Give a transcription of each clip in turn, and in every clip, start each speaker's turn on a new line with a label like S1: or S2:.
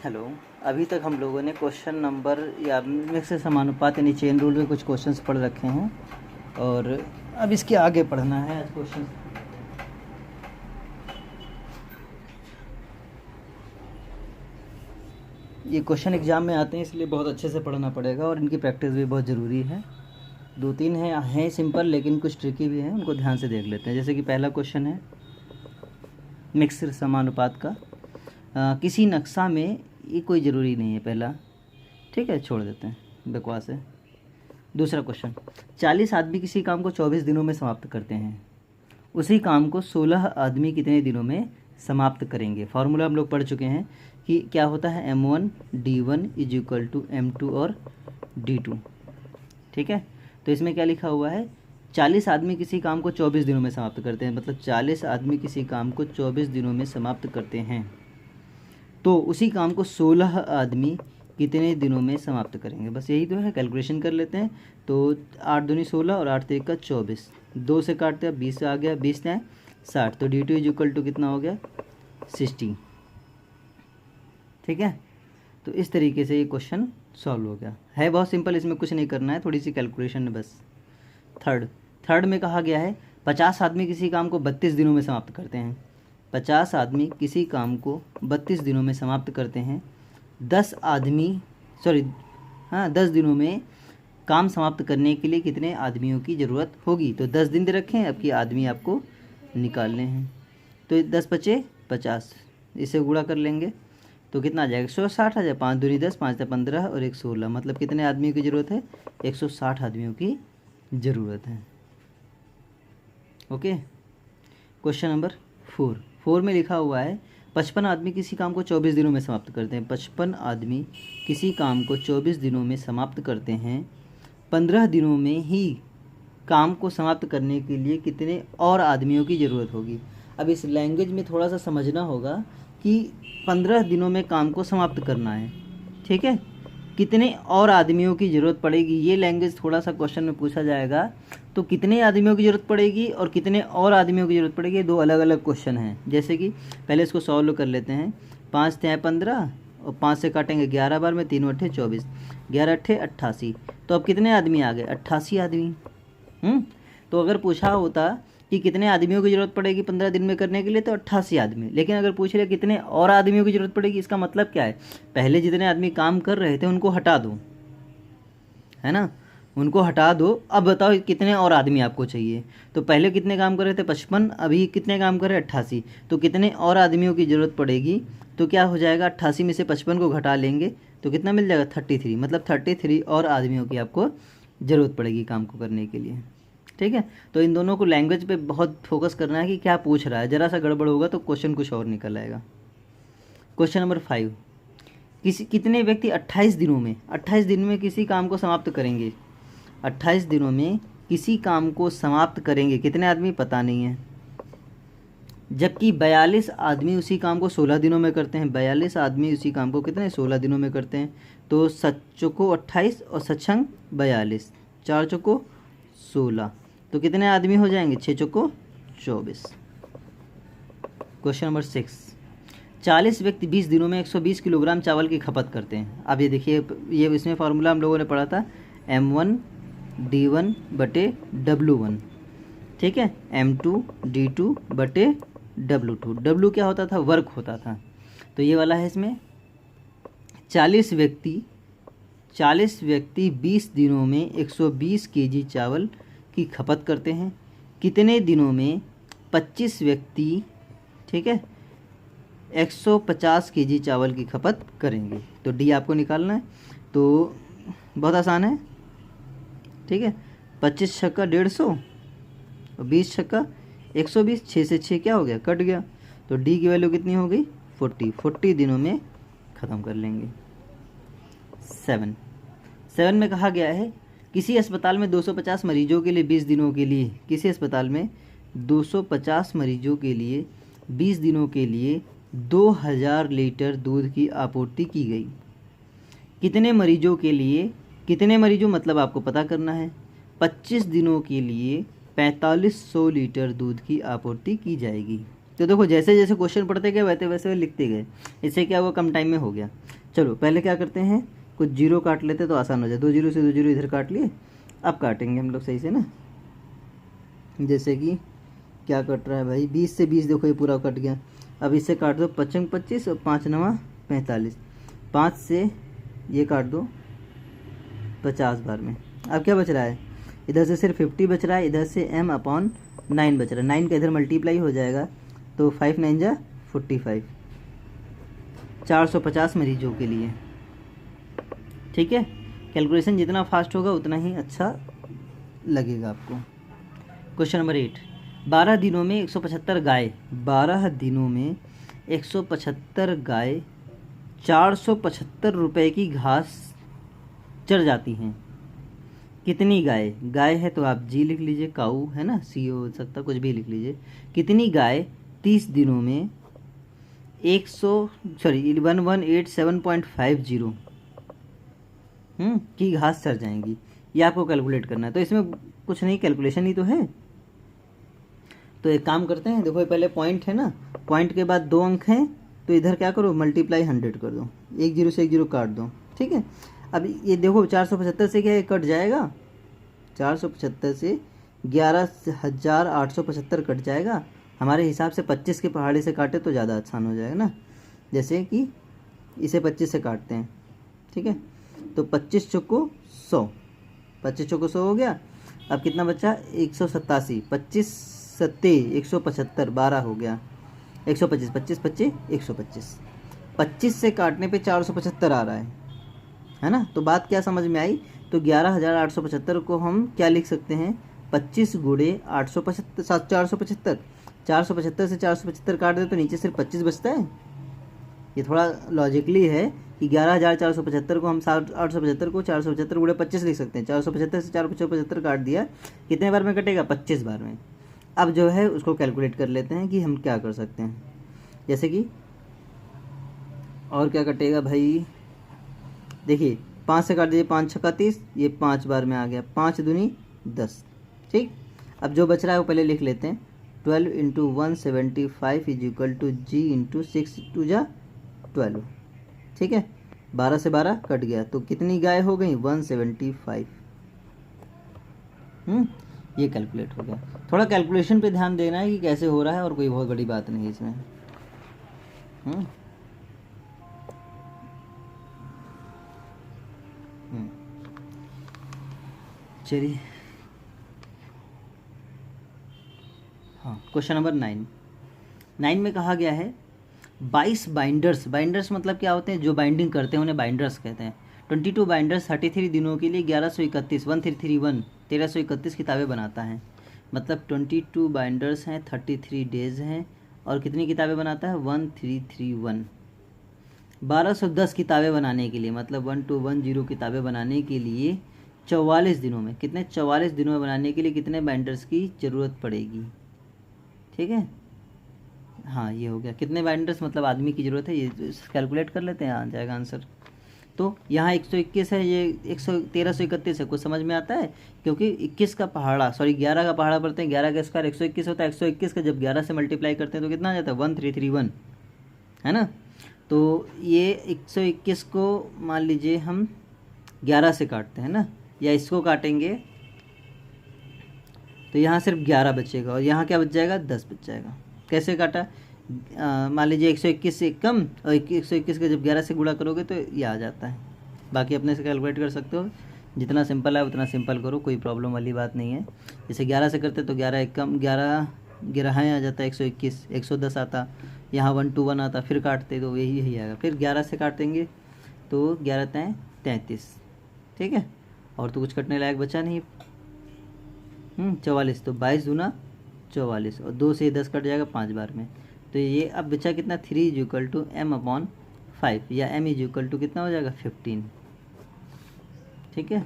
S1: Hello. अभी तक हम लोगों ने क्वेश्चन नंबर या मिक्स समानुपात यानी चेन रूल में कुछ क्वेश्चंस पढ़ रखे हैं और अब इसके आगे पढ़ना है आज क्वेश्चन। ये क्वेश्चन एग्जाम में आते हैं इसलिए बहुत अच्छे से पढ़ना पड़ेगा और इनकी प्रैक्टिस भी बहुत ज़रूरी है। दो तीन हैं सिंपल लेकिन कुछ ट्रिकी भी हैं, उनको ध्यान से देख लेते हैं। जैसे कि पहला क्वेश्चन है मिक्स समानुपात का। किसी नक्शा में, ये कोई ज़रूरी नहीं है पहला, ठीक है, छोड़ देते हैं, बकवास है। दूसरा क्वेश्चन, 40 आदमी किसी काम को 24 दिनों में समाप्त करते हैं, उसी काम को 16 आदमी कितने दिनों में समाप्त करेंगे। फार्मूला हम लोग पढ़ चुके हैं कि क्या होता है, M1 D1 is equal to M2 और D2, ठीक है। तो इसमें क्या लिखा हुआ है, 40 आदमी किसी काम को 24 दिनों में समाप्त करते हैं, मतलब 40 आदमी किसी काम को 24 दिनों में समाप्त करते हैं, तो उसी काम को 16 आदमी कितने दिनों में समाप्त करेंगे। बस यही तो है, कैलकुलेशन कर लेते हैं। तो 8 दूनी 16 और 8 3 का 24, 2 से काटते हैं 20 आ गया, 20 ने 60, तो D2 इज इक्वल टू कितना हो गया 60, ठीक है। तो इस तरीके से ये क्वेश्चन सॉल्व हो गया है, बहुत सिंपल, इसमें कुछ नहीं करना है, थोड़ी सी कैलकुलेशन है बस। थर्ड में कहा गया है 50 आदमी किसी काम को 32 दिनों में समाप्त करते हैं, 50 आदमी किसी काम को 32 दिनों में समाप्त करते हैं, 10 दिनों में काम समाप्त करने के लिए कितने आदमियों की ज़रूरत होगी। तो 10 दिन दे रखे हैं, अब की आदमी आपको निकालने हैं। तो 10 बचे 50, इसे गुणा कर लेंगे तो कितना आ जाएगा 160 आ जाए, 5 दूनी 10, 5 15 और 1 16, मतलब कितने आदमियों की ज़रूरत है, 160 आदमियों की ज़रूरत है। ओके। क्वेश्चन नंबर 4 में लिखा हुआ है 55 आदमी किसी काम को 24 दिनों में समाप्त करते हैं, 55 आदमी किसी काम को 24 दिनों में समाप्त करते हैं, 15 दिनों में ही काम को समाप्त करने के लिए कितने और आदमियों की ज़रूरत होगी। अब इस लैंग्वेज में थोड़ा सा समझना होगा कि 15 दिनों में काम को समाप्त करना है, ठीक है, कितने और आदमियों की ज़रूरत पड़ेगी। ये लैंग्वेज थोड़ा सा क्वेश्चन में पूछा जाएगा, तो कितने आदमियों की ज़रूरत पड़ेगी और कितने और आदमियों की ज़रूरत पड़ेगी, दो अलग अलग क्वेश्चन हैं। जैसे कि पहले इसको सॉल्व कर लेते हैं। 5 3 15 और 5 से काटेंगे 11 बार में, 3 8 24, 11 8 88, तो अब कितने आदमी आ गए, 88 आदमी। तो अगर पूछा होता कि कितने आदमियों की ज़रूरत पड़ेगी 15 दिन में करने के लिए, तो 88 आदमी। लेकिन अगर पूछ रहे कितने और आदमियों की ज़रूरत पड़ेगी, इसका मतलब क्या है, पहले जितने आदमी काम कर रहे थे उनको हटा दो, है ना, उनको हटा दो। अब बताओ कितने और आदमी आपको चाहिए। तो पहले कितने काम कर रहे थे 55, अभी कितने काम कर रहे हैं 88, तो कितने और आदमियों की ज़रूरत पड़ेगी। तो क्या हो जाएगा, 88 में से 55 को घटा लेंगे तो कितना मिल जाएगा 33, मतलब 33 और आदमियों की आपको ज़रूरत पड़ेगी काम को करने के लिए, ठीक है। तो इन दोनों को लैंग्वेज पे बहुत फोकस करना है कि क्या पूछ रहा है, ज़रा सा गड़बड़ होगा तो क्वेश्चन कुछ और निकल आएगा। क्वेश्चन नंबर 5, कितने व्यक्ति 28 दिन में किसी काम को समाप्त करेंगे, 28 दिनों में किसी काम को समाप्त करेंगे, कितने आदमी पता नहीं है। जबकि 42 आदमी उसी काम को 16 दिनों में करते हैं, 42 आदमी उसी काम को कितने 16 दिनों में करते हैं। तो सच्चोको 28 और सच्छंग 42, 4 चौको 16, तो कितने आदमी हो जाएंगे, 6 चौको 24। क्वेश्चन नंबर 6, 40 व्यक्ति 20 दिनों में 120 किलोग्राम चावल की खपत करते हैं। अब ये देखिए, ये इसमें फार्मूला हम लोगों ने पढ़ा था, M1 D1 बटे W1, ठीक है, M2 D2 बटे W2। W क्या होता था, वर्क होता था, तो ये वाला है इसमें। 40 व्यक्ति 20 दिनों में 120 केजी चावल की खपत करते हैं, कितने दिनों में 25 व्यक्ति, ठीक है, 150 केजी चावल की खपत करेंगे। तो डी आपको निकालना है, तो बहुत आसान है, ठीक है। 25 छक्का 150 और 20 छक्का 120, 6 से 6 क्या हो गया, कट गया, तो डी की वैल्यू कितनी हो गई 40 दिनों में ख़त्म कर लेंगे। 7 में कहा गया है किसी अस्पताल में 250 मरीजों के लिए 20 दिनों के लिए, किसी अस्पताल में 250 मरीजों के लिए 20 दिनों के लिए 2000 लीटर दूध की आपूर्ति की गई। कितने मरीजों मतलब आपको पता करना है। 25 दिनों के लिए 4500 लीटर दूध की आपूर्ति की जाएगी। तो देखो जैसे जैसे क्वेश्चन पढ़ते गए वैसे वैसे लिखते गए, इससे क्या हुआ, कम टाइम में हो गया। चलो पहले क्या करते हैं, कुछ जीरो काट लेते तो आसान हो जाए। 2 जीरो से 2 जीरो इधर काट लिए, अब काटेंगे हम लोग सही से ना। जैसे कि क्या कट रहा है भाई, 20 से 20, देखो ये पूरा कट गया। अब इससे काट दो 25 25 और 5 9 45, 5 से ये काट दो 50 बार में। अब क्या बच रहा है, इधर से सिर्फ 50 बच रहा है, इधर से m/9 बच रहा है। 9 का इधर मल्टीप्लाई हो जाएगा तो 5 9 जा 45, 450 मरीजों के लिए। ठीक है, कैलकुलेशन जितना फास्ट होगा उतना ही अच्छा लगेगा आपको। क्वेश्चन नंबर 8, 12 दिनों में 175 गाय, 12 दिनों में 175 गाय 475 रुपये की घास चढ़ जाती हैं। कितनी गाय, गाय है तो आप जी लिख लीजिए, काऊ है ना, सी हो सकता, कुछ भी लिख लीजिए। कितनी गाय 30 दिनों में 1187.50 की घास चढ़ जाएंगी, ये आपको कैलकुलेट करना है। तो इसमें कुछ नहीं, कैलकुलेशन ही तो है। तो एक काम करते हैं, देखो ये पहले पॉइंट है ना, पॉइंट के बाद 2 अंक हैं, तो इधर क्या करो, मल्टीप्लाई 100 कर दो, 1 जीरो से 1 जीरो काट दो। ठीक है, अब ये देखो 475 से क्या ये कट जाएगा, 475 से 11,875 कट जाएगा। हमारे हिसाब से 25 के पहाड़े से काटे तो ज़्यादा आसान हो जाएगा ना। जैसे कि इसे 25 से काटते हैं, ठीक है, तो 25 चौको 100, 25 चौको 100 हो गया। अब कितना बचा, 187, 25 सत्ते 175, 12 हो गया, 125, 25 25 125, 25 से काटने पे 475 आ रहा है ना। तो बात क्या समझ में आई, तो 11,875 को हम क्या लिख सकते हैं, 25 गुणे 875, 475, 475 से 475 काट दे तो नीचे सिर्फ 25 बचता है। ये थोड़ा लॉजिकली है कि 11,475 को हम 875 को 475 गुणे 25 लिख सकते हैं। 475 से 475 काट दिया, कितने बार में कटेगा, 25 बार में। अब जो है उसको कैलकुलेट कर लेते हैं कि हम क्या कर सकते हैं। जैसे कि और क्या कटेगा भाई, देखिए 5 से काट दीजिए, 5 छक्का 30, ये 5 बार में आ गया, 5 दूनी 10। ठीक, अब जो बच रहा है वो पहले लिख लेते हैं, 12 into 175 is equal to G into 6 टू जा 12। ठीक है, 12 से 12 कट गया, तो कितनी गाय हो गई, 175। ये कैलकुलेट हो गया। थोड़ा कैलकुलेशन पे ध्यान देना है कि कैसे हो रहा है, और कोई बहुत बड़ी बात नहीं है इसमें। चलिए, हाँ क्वेश्चन नंबर 9 में कहा गया है 22 बाइंडर्स, बाइंडर्स मतलब क्या होते हैं, जो बाइंडिंग करते हैं उन्हें बाइंडर्स कहते हैं। 22 बाइंडर्स 33 दिनों के लिए 1131 1331 1331 किताबें बनाता है। मतलब 22 बाइंडर्स हैं, 33 डेज हैं, और कितनी किताबें बनाता है, 1331। 1210 किताबें बनाने के लिए, मतलब 1210 किताबें बनाने के लिए 44 दिनों में, कितने, 44 दिनों में बनाने के लिए कितने बाइंडर्स की ज़रूरत पड़ेगी। ठीक है, हाँ ये हो गया, कितने बाइंडर्स मतलब आदमी की ज़रूरत है, ये कैलकुलेट कर लेते हैं, आ जाएगा आंसर। तो यहाँ 121 है, ये 1331 है, कुछ समझ में आता है, क्योंकि 21 का पहाड़ा, सॉरी 11 का पहाड़ा पढ़ते हैं, 11 का स्क्वायर 121 होता है, 121 का जब 11 से मल्टीप्लाई करते हैं तो कितना आ जाता है, 1331, है ना। तो ये 121 को मान लीजिए हम 11 से काटते हैं ना, या इसको काटेंगे तो यहाँ सिर्फ 11 बचेगा, और यहाँ क्या बच जाएगा, 10 बच जाएगा। कैसे काटा, मान लीजिए 121 से कम, और 121 का जब 11 से गुणा करोगे तो ये आ जाता है। बाकी अपने से कैलकुलेट कर सकते हो, जितना सिंपल है उतना सिंपल करो, कोई प्रॉब्लम वाली बात नहीं है। जैसे 11 से करते तो 11 एक कम, 11 11 आ जाता है 121, 110 आता, यहाँ 121 आता, फिर काटते तो यही आएगा। फिर 11 से काटेंगे तो 11 तय 33। ठीक है, और तो कुछ कटने लायक बचा नहीं। 44, तो 22 दूना 44, और 2 से 10 कट जाएगा 5 बार में। तो ये अब बचा कितना, 3 इज इक्वल टू m/5, या m इज इक्वल टू कितना हो जाएगा, 15। ठीक है,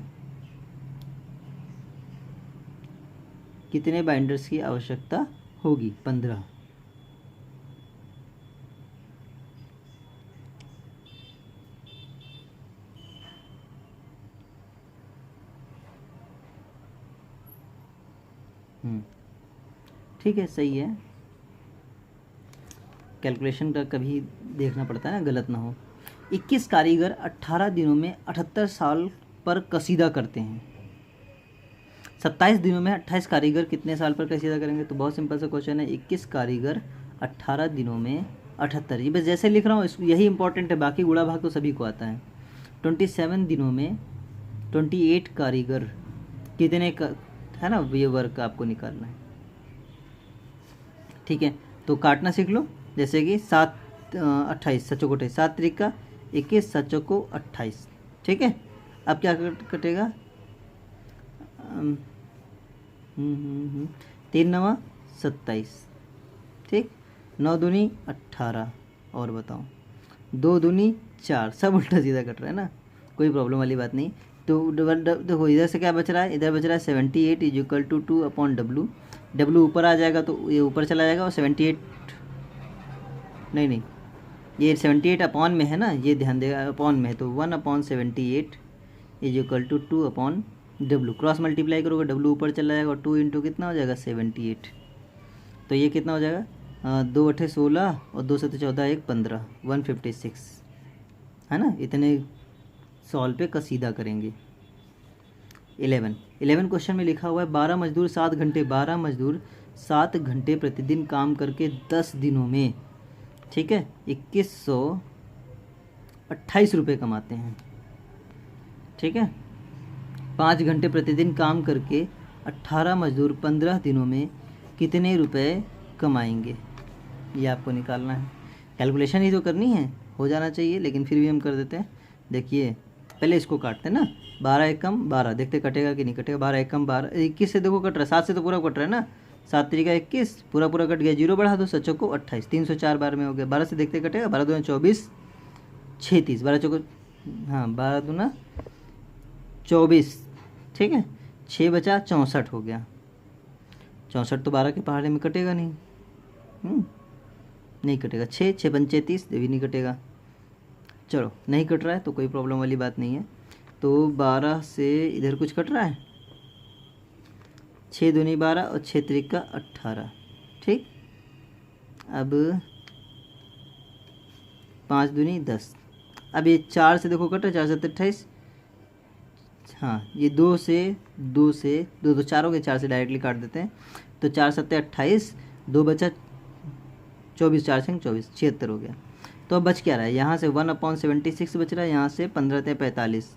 S1: कितने बाइंडर्स की आवश्यकता होगी, 15। ठीक है, सही है। कैलकुलेशन का कभी देखना पड़ता है ना, गलत ना हो। 21 कारीगर 18 दिनों में 78 साल पर कसीदा करते हैं। 27 दिनों में 28 कारीगर कितने साल पर कसीदा करेंगे? तो बहुत सिंपल सा क्वेश्चन है, 21 कारीगर 18 दिनों में 78, ये बस जैसे लिख रहा हूँ यही इंपॉर्टेंट है, बाकी गुणा भाग तो सभी को आता है। 27 दिनों में 28 कारीगर कितने का है ना, ये वर्क आपको निकालना है। ठीक है, तो काटना सीख लो, जैसे कि 7 28 सचो को 28, 7 त्रिका 21 सचो को 28। ठीक है, अब क्या कटेगा? 3 9 27। ठीक, 9 दूनी 18, और बताओ 2 दूनी 4, सब उल्टा सीधा कट रहा है ना, कोई प्रॉब्लम वाली बात नहीं। तो देखो इधर से क्या बच रहा है, इधर बच रहा है 78 is equal to 2/W। W ऊपर आ जाएगा तो ये ऊपर चला जाएगा, और 78 नहीं ये 78 अपॉन में है ना, ये ध्यान देगा, अपॉन में है तो 1/78 is equal to 2/W। Cross multiply करोगे W ऊपर चला जाएगा, और 2 इंटू कितना हो जाएगा 78, तो ये कितना हो जाएगा 2 8 16 और 2 7 14 1 15, 156 है ना। इतने सॉल्व पे कसीदा करेंगे। 11 क्वेश्चन में लिखा हुआ है 12 मजदूर 7 घंटे 12 मजदूर 7 घंटे प्रतिदिन काम करके 10 दिनों में, ठीक है, 2128 रुपये कमाते हैं। ठीक है, 5 घंटे प्रतिदिन काम करके 18 मजदूर 15 दिनों में कितने रुपए कमाएंगे, ये आपको निकालना है। कैलकुलेशन ही तो करनी है, हो जाना चाहिए, लेकिन फिर भी हम कर देते हैं। देखिए पहले इसको काटते हैं ना, 12 एकम 12, देखते कटेगा कि नहीं कटेगा। 12 एकम 12, 21 से देखो कट रहा है, 7 से तो पूरा कट रहा है ना, 7 तरीका 21 पूरा पूरा कट गया, 0 बढ़ा दो, सचो को 28, 304 बार में हो गया। 12 से देखते कटेगा, 12 दूना 24 36, 12 चौको हाँ 12 दूना 24, ठीक है, 6 बचा 64 हो गया। 64 तो 12 के पहाड़े में कटेगा नहीं, नहीं कटेगा। 6 6 पंचे 30, भी नहीं कटेगा। चलो नहीं कट रहा है तो कोई प्रॉब्लम वाली बात नहीं है। तो 12 से इधर कुछ कट रहा है, 6 दूनी 12 और 6 त्रिका 18, ठीक। अब 5 दूनी 10, अब ये 4 से देखो कट रहा है, 4 से 28, हाँ ये 2 से 2 तो 4 हो गए, 4 से डायरेक्टली काट देते हैं, तो 4 7 28, 2 बचा 24, 4 से 24, 76 हो गया। तो अब बच क्या रहा है, यहाँ से 1/76 बच रहा है, यहाँ से 15 से 45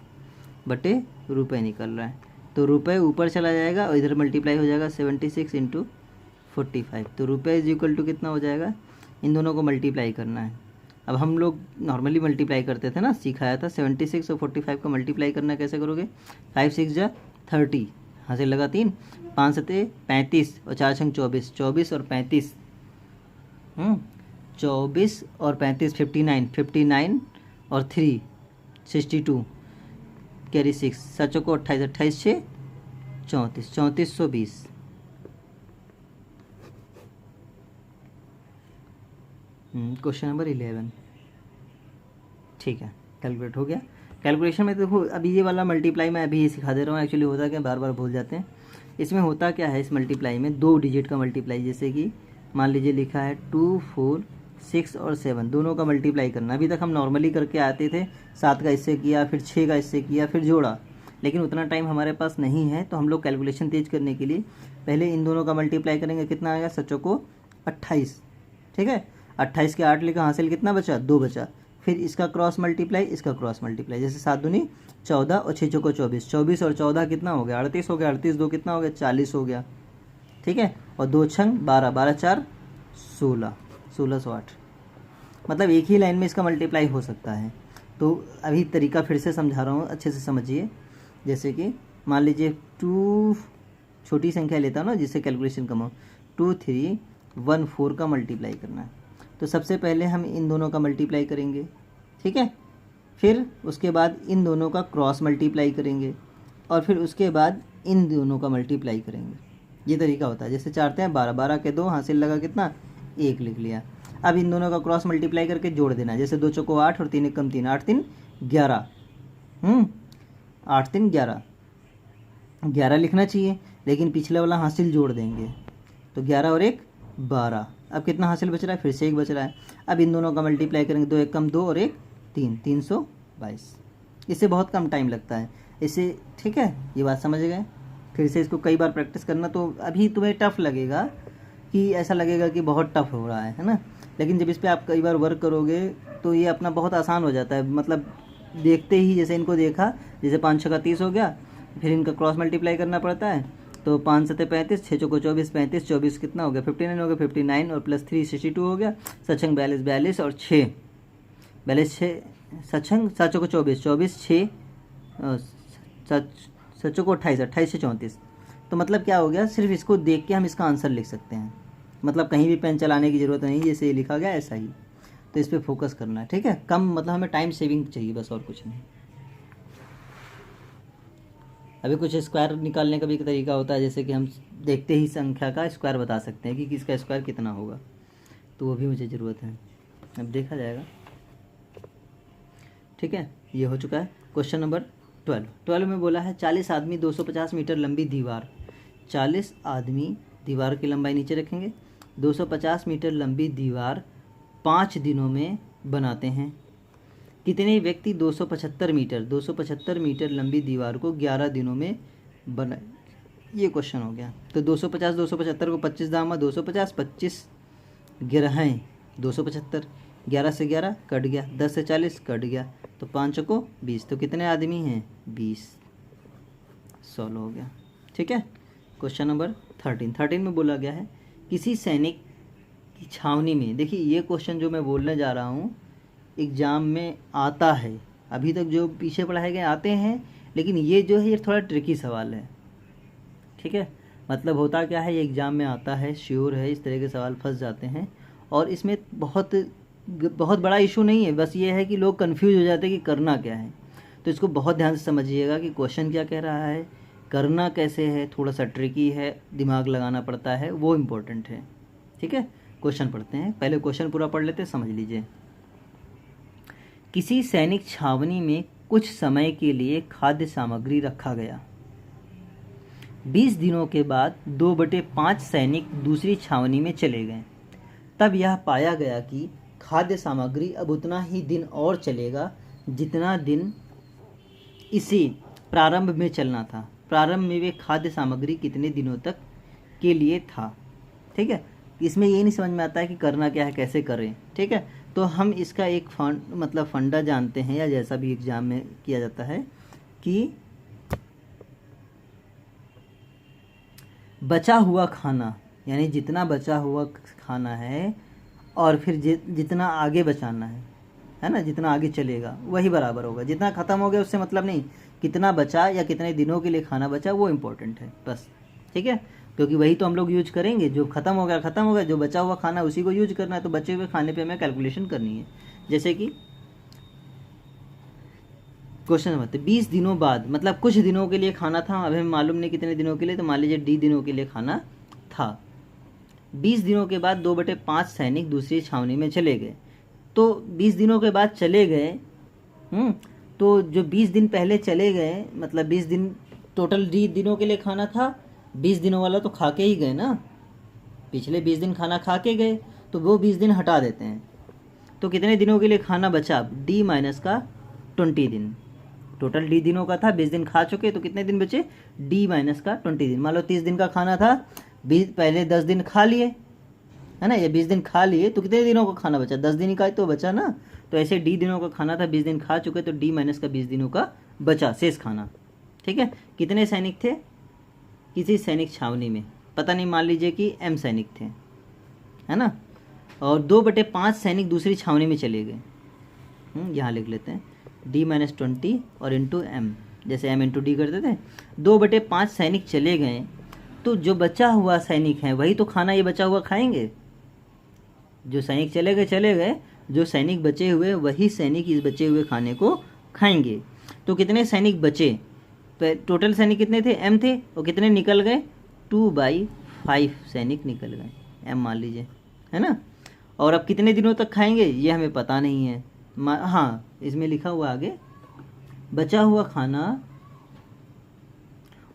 S1: बटे रुपए निकल रहा है। तो रुपए ऊपर चला जाएगा और इधर मल्टीप्लाई हो जाएगा 76 इंटू 45, तो रुपए इज इक्वल टू कितना हो जाएगा, इन दोनों को मल्टीप्लाई करना है। अब हम लोग नॉर्मली मल्टीप्लाई करते थे ना, सिखाया था। 76 और 45 का मल्टीप्लाई करना कैसे करोगे, 5 6 जा 30, यहाँ से लगा 3, 5 7 35 और 4 6 24, 24 और 35 24 और 35 59, 59 और 3 62, कैरी 6, सचो को 28, 28 6 34, 3420। क्वेश्चन नंबर 11, ठीक है, कैलकुलेट हो गया। कैलकुलेशन में देखो अभी ये वाला मल्टीप्लाई मैं अभी सिखा दे रहा हूँ, एक्चुअली होता क्या बार बार भूल जाते हैं। इसमें होता क्या है, इस मल्टीप्लाई में 2 डिजिट का मल्टीप्लाई, जैसे कि मान लीजिए लिखा है 2 4 6 और 7, दोनों का मल्टीप्लाई करना। अभी तक हम नॉर्मली करके आते थे, 7 का इससे किया, फिर 6 का इससे किया, फिर जोड़ा, लेकिन उतना टाइम हमारे पास नहीं है, तो हम लोग कैलकुलेशन तेज करने के लिए पहले इन दोनों का मल्टीप्लाई करेंगे। कितना आएगा, सचो को 28, ठीक है, 28 के 8 लिखा, हासिल कितना बचा, 2 बचा। फिर इसका क्रॉस मल्टीप्लाई, इसका क्रॉस मल्टीप्लाई, जैसे 7 दूनी 14 और 6 चौको 24, 24 और 14 कितना हो गया, 38 हो गया, 38 2 कितना हो गया, 40 हो गया, ठीक है, और 2 छंग 12, 12 4 16, 1608। मतलब एक ही लाइन में इसका मल्टीप्लाई हो सकता है। तो अभी तरीका फिर से समझा रहा हूँ, अच्छे से समझिए। जैसे कि मान लीजिए 2 छोटी संख्या लेता हूँ ना, जिससे कैलकुलेशन कम हो, 2 3 1 4 का मल्टीप्लाई करना है। तो सबसे पहले हम इन दोनों का मल्टीप्लाई करेंगे, ठीक है, फिर उसके बाद इन दोनों का क्रॉस मल्टीप्लाई करेंगे, और फिर उसके बाद इन दोनों का मल्टीप्लाई करेंगे। ये तरीका होता है। जैसे चारते हैं 12, 12 के 2, हासिल लगा कितना, 1 लिख लिया। अब इन दोनों का क्रॉस मल्टीप्लाई करके जोड़ देना, जैसे 2 चौको 8 और 3 एकम 3, 8 3 11, 8 3 11, 11 लिखना चाहिए, लेकिन पिछले वाला हासिल जोड़ देंगे, तो 11 और 1 12, अब कितना हासिल बच रहा है, फिर से 1 बच रहा है। अब इन दोनों का मल्टीप्लाई करेंगे, 2 1 कम 2 और 1 3, 322। इससे बहुत कम टाइम लगता है इससे, ठीक है, ये बात समझ गए। फिर से इसको कई बार प्रैक्टिस करना, तो अभी तुम्हें टफ लगेगा कि ऐसा लगेगा कि बहुत टफ हो रहा है ना, लेकिन जब इस पर आप कई बार वर्क करोगे तो ये अपना बहुत आसान हो जाता है। मतलब देखते ही, जैसे इनको देखा, जैसे 5 6 30 हो गया, फिर इनका क्रॉस मल्टीप्लाई करना पड़ता है, तो 5 7 35, 6 चौको 24, 35 24 कितना हो गया 59 हो गया, 59 और प्लस 3 62 हो गया, सचंग 42 42 और 6 42 6 सचंग 7 चौको 24 24 6 सचों को 28 28 से 34। तो मतलब क्या हो गया, सिर्फ इसको देख के हम इसका आंसर लिख सकते हैं, मतलब कहीं भी पेन चलाने की ज़रूरत नहीं, जैसे ये लिखा गया ऐसा ही। तो इस पर फोकस करना है, ठीक है। कम मतलब हमें टाइम सेविंग चाहिए बस, और कुछ नहीं। अभी कुछ स्क्वायर निकालने का भी एक तरीका होता है, जैसे कि हम देखते ही संख्या का स्क्वायर बता सकते हैं कि किसका स्क्वायर कितना होगा, तो वो भी मुझे ज़रूरत है, अब देखा जाएगा, ठीक है। ये हो चुका है। क्वेश्चन नंबर 12 में बोला है 40 आदमी 250 मीटर लंबी दीवार, 40 आदमी दीवार की लंबाई नीचे रखेंगे, 250 मीटर लंबी दीवार 5 दिनों में बनाते हैं। कितने व्यक्ति 275 मीटर लंबी दीवार को 11 दिनों में बनाए, ये क्वेश्चन हो गया। तो 250 275 को 25 दामा 250, 25 11 275, 11 से 11 कट गया, 10 से 40 कट गया, तो 5 को 20, तो कितने आदमी हैं 20, 16 हो गया, ठीक है। क्वेश्चन नंबर 13 में बोला गया है किसी सैनिक की छावनी में, देखिए ये क्वेश्चन जो मैं बोलने जा रहा हूँ एग्ज़ाम में आता है, अभी तक जो पीछे पढ़ाए गए आते हैं, लेकिन ये जो है ये थोड़ा ट्रिकी सवाल है, ठीक है। मतलब होता क्या है, ये एग्ज़ाम में आता है, श्योर है, इस तरह के सवाल फंस जाते हैं, और इसमें बहुत बड़ा इशू नहीं है, बस ये है कि लोग कंफ्यूज हो जाते हैं कि करना क्या है। तो इसको बहुत ध्यान से समझिएगा कि क्वेश्चन क्या कह रहा है, करना कैसे है, थोड़ा सा ट्रिकी है, दिमाग लगाना पड़ता है, वो इम्पोर्टेंट है, ठीक है। क्वेश्चन पढ़ते हैं, पहले क्वेश्चन पूरा पढ़ लेते हैं, समझ लीजिए। किसी सैनिक छावनी में कुछ समय के लिए खाद्य सामग्री रखा गया। 20 दिनों के बाद 2/5 सैनिक दूसरी छावनी में चले गए। तब यह पाया गया कि खाद्य सामग्री अब उतना ही दिन और चलेगा जितना दिन इसे प्रारंभ में चलना था। प्रारंभ में वे खाद्य सामग्री कितने दिनों तक के लिए था, ठीक है। इसमें ये नहीं समझ में आता है कि करना क्या है, कैसे करें, ठीक है। तो हम इसका एक फंडा जानते हैं, या जैसा भी एग्जाम में किया जाता है कि बचा हुआ खाना, यानी जितना बचा हुआ खाना है और फिर जितना आगे बचाना है ना, जितना आगे चलेगा वही बराबर होगा, जितना ख़त्म हो गया उससे मतलब नहीं, कितना बचा या कितने दिनों के लिए खाना बचा वो इम्पोर्टेंट है बस, ठीक है। क्योंकि वही तो हम लोग यूज करेंगे, जो ख़त्म हो गया, जो बचा हुआ खाना उसी को यूज करना है, तो बचे हुए खाने पे हमें कैलकुलेशन करनी है। जैसे कि क्वेश्चन नंबर 20 दिनों बाद, मतलब कुछ दिनों के लिए खाना था, अब हमें मालूम नहीं कितने दिनों के लिए, तो मान लीजिए डी दिनों के लिए खाना था। 20 दिनों के बाद 2/5 सैनिक दूसरी छावनी में चले गए। तो 20 दिनों के बाद चले गए, तो जो 20 दिन पहले चले गए, मतलब 20 दिन टोटल दिनों के लिए खाना था, 20 दिनों वाला तो खा के ही गए ना, पिछले 20 दिन खाना खा के गए, तो वो 20 दिन हटा देते हैं, तो कितने दिनों के लिए खाना बचा, डी माइनस का 20 दिन। टोटल डी दिनों का था, 20 दिन खा चुके, तो कितने दिन बचे, डी माइनस का 20 दिन। मान लो 30 दिन का खाना था, 20 पहले 10 दिन खा लिए, है ना, या 20 दिन खा लिए, तो कितने दिनों का खाना बचा, 10 दिन का तो बचा ना। तो ऐसे डी दिनों का खाना था, 20 दिन खा चुके, तो डी माइनस का 20 दिनों का बचा शेष खाना, ठीक है। कितने सैनिक थे किसी सैनिक छावनी में, पता नहीं, मान लीजिए कि एम सैनिक थे, है ना, और 2/5 सैनिक दूसरी छावनी में चले गए। यहाँ लिख लेते हैं डी माइनस 20 और इंटू एम, जैसे एम इंटू डी करते थे। 2/5 सैनिक चले गए, तो जो बचा हुआ सैनिक है वही तो खाना ये बचा हुआ खाएंगे। जो सैनिक चले गए, जो सैनिक बचे हुए वही सैनिक इस बचे हुए खाने को खाएंगे। तो कितने सैनिक बचे, टोटल सैनिक कितने थे, एम थे, और कितने निकल गए, 2/5 सैनिक निकल गए, एम मान लीजिए, है ना। और अब कितने दिनों तक खाएंगे ये हमें पता नहीं है, हाँ इसमें लिखा हुआ आगे, बचा हुआ खाना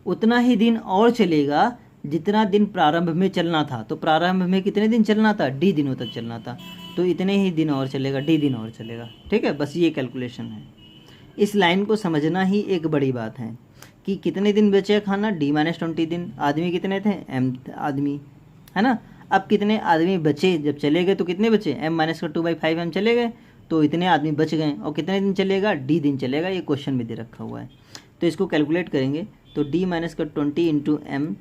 S1: उतना ही दिन और चलेगा जितना दिन प्रारंभ में चलना था, तो प्रारंभ में कितने दिन चलना था, डी दिनों तक चलना था, तो इतने ही दिन और चलेगा, डी दिन और चलेगा। ठीक है, बस ये कैलकुलेशन है। इस लाइन को समझना ही एक बड़ी बात है कि कितने दिन बचे खाना, D-20 दिन। आदमी कितने थे, m आदमी, है ना। अब कितने आदमी बचे, जब चले गए तो कितने बचे, m-2/5 चले गए, तो इतने आदमी बच गए। और कितने दिन चलेगा, D दिन चलेगा। ये क्वेश्चन में दे रखा हुआ है, तो इसको कैलकुलेट करेंगे तो D-20 into m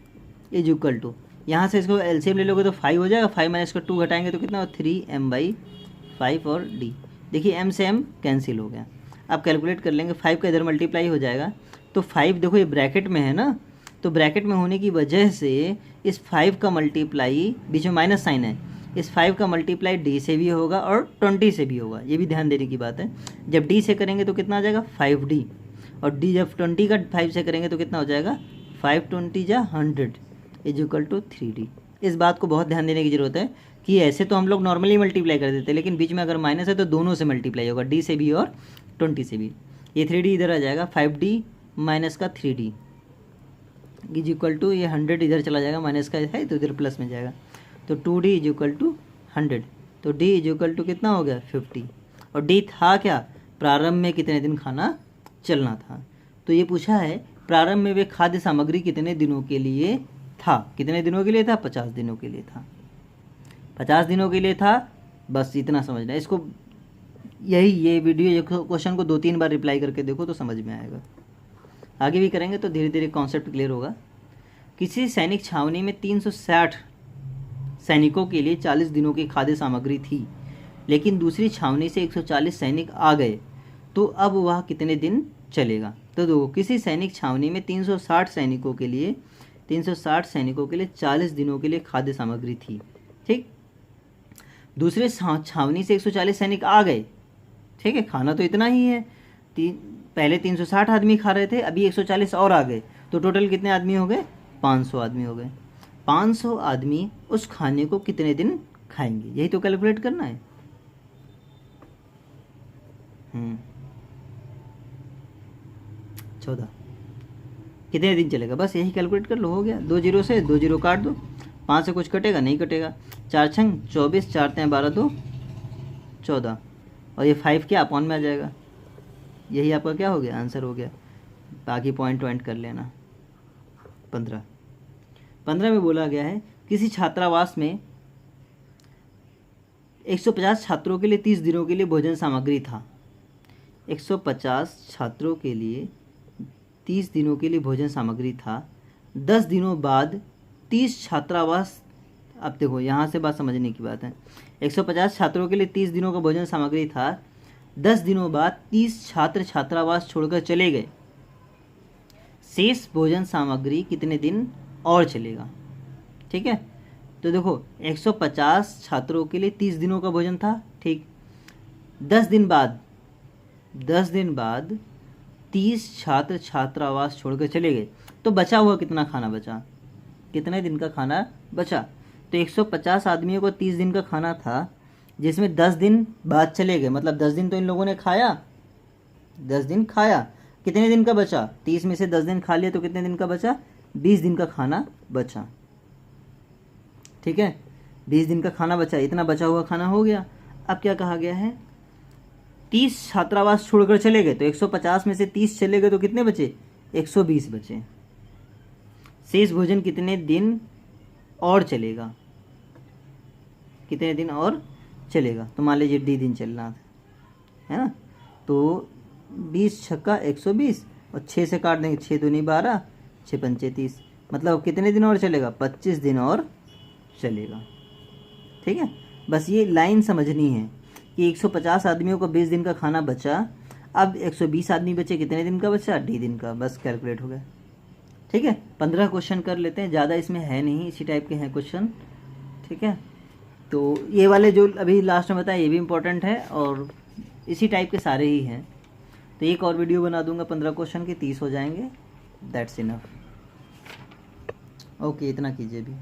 S1: is equal to, यहाँ से इसको एलसीएम ले लोगे तो 5 हो जाएगा, 5-2 घटाएंगे तो कितना, 3m/5 और d। देखिए m से m कैंसिल हो गया। अब कैलकुलेट कर लेंगे, 5 का इधर मल्टीप्लाई हो जाएगा, तो 5 देखो ये ब्रैकेट में है ना, तो ब्रैकेट में होने की वजह से इस 5 का मल्टीप्लाई, बीच में माइनस साइन है, इस 5 का मल्टीप्लाई d से भी होगा और 20 से भी होगा। ये भी ध्यान देने की बात है। जब d से करेंगे तो कितना आ जाएगा, 5d, और d जब 20 का 5 से करेंगे तो कितना हो जाएगा, 5×20=100 इज इक्वल टू 3d। इस बात को बहुत ध्यान देने की ज़रूरत है कि ऐसे तो हम लोग नॉर्मली मल्टीप्लाई कर देते हैं, लेकिन बीच में अगर माइनस है तो दोनों से मल्टीप्लाई होगा, d से भी और 20 से भी। ये 3d इधर आ जाएगा, 5d माइनस का 3d इज इक्वल टू, ये 100 इधर चला जाएगा, माइनस का है तो इधर प्लस में जाएगा, तो 2d इज इक्वल टू 100, तो d इज इक्वल टू कितना हो गया, 50। और d था क्या, प्रारंभ में कितने दिन खाना चलना था। तो ये पूछा है प्रारंभ में वे खाद्य सामग्री कितने दिनों के लिए था, कितने दिनों के लिए था, 50 दिनों के लिए था, 50 दिनों के लिए था। बस इतना समझना है इसको। यही ये वीडियो, ये क्वेश्चन को 2-3 बार रिप्लाई करके देखो तो समझ में आएगा। आगे भी करेंगे तो धीरे धीरे कॉन्सेप्ट क्लियर होगा। किसी सैनिक छावनी में 360 सैनिकों के लिए 40 दिनों की खाद्य सामग्री थी, लेकिन दूसरी छावनी से 140 सैनिक आ गए, तो अब वह कितने दिन चलेगा। तो देखो, किसी सैनिक छावनी में 360 सैनिकों के लिए 40 दिनों के लिए खाद्य सामग्री थी, ठीक। दूसरे छावनी से 140 सैनिक आ गए, ठीक है, खाना तो इतना ही है। पहले 360 आदमी खा रहे थे, अभी 140 और आ गए, तो टोटल कितने आदमी हो गए, 500 आदमी हो गए। 500 आदमी उस खाने को कितने दिन खाएंगे, यही तो कैलकुलेट करना है। 14 कितने दिन चलेगा, बस यही कैलकुलेट कर लो, हो गया। 2 जीरो से 2 जीरो काट दो, 5 से कुछ कटेगा, नहीं कटेगा। 4 छंग 24, 4 तें 12, 2 14, और ये 5 क्या अपॉन में आ जाएगा। यही आपका क्या हो गया, आंसर हो गया। बाकी पॉइंट कर लेना। 15 में बोला गया है किसी छात्रावास में 150 छात्रों के लिए 30 दिनों के लिए भोजन सामग्री था। 150 छात्रों के लिए 30 दिनों के लिए भोजन सामग्री था। 10 दिनों बाद 30 छात्रावास, अब देखो यहाँ से बात समझने की बात है। 150 छात्रों के लिए 30 दिनों का भोजन सामग्री था। 10 दिनों बाद 30 छात्र छात्रावास छोड़कर चले गए। शेष भोजन सामग्री कितने दिन और चलेगा, ठीक है। तो देखो 150 छात्रों के लिए 30 दिनों का भोजन था, ठीक। 10 दिन बाद 30 छात्र छात्रावास छोड़कर चले गए, तो बचा हुआ कितना खाना बचा, कितने दिन का खाना बचा। तो 150 आदमियों को 30 दिन का खाना था, जिसमें 10 दिन बाद चले गए, मतलब 10 दिन तो इन लोगों ने खाया, 10 दिन खाया, कितने दिन का बचा, 30 में से 10 दिन खा लिया तो कितने दिन का बचा, 20 दिन का खाना बचा, ठीक है। 20 दिन का खाना बचा, इतना बचा हुआ खाना हो गया। अब क्या कहा गया है, 30 छात्रावास छोड़कर चले गए, तो 150 में से 30 चले गए तो कितने बचे, 120 बचे। शेष भोजन कितने दिन और चलेगा, कितने दिन और चलेगा। तो मान लीजिए डी दिन चलना है ना, तो 20 छक्का 120, और 6 से काट देंगे, 6 दूनी 12, 6 पंचे 30, मतलब कितने दिन और चलेगा, 25 दिन और चलेगा, ठीक है। बस ये लाइन समझनी है कि 150 आदमियों को 20 दिन का खाना बचा, अब 120 आदमी बचे, कितने दिन का बचा, डी दिन का, बस कैलकुलेट हो गया, ठीक है। 15 क्वेश्चन कर लेते हैं, ज़्यादा इसमें है नहीं, इसी टाइप के हैं क्वेश्चन, ठीक है। तो ये वाले जो अभी लास्ट में बताया ये भी इम्पोर्टेंट है, और इसी टाइप के सारे ही हैं। तो एक और वीडियो बना दूंगा 15 क्वेश्चन के, 30 हो जाएंगे, दैट्स इनफ। ओके, इतना कीजिए भी।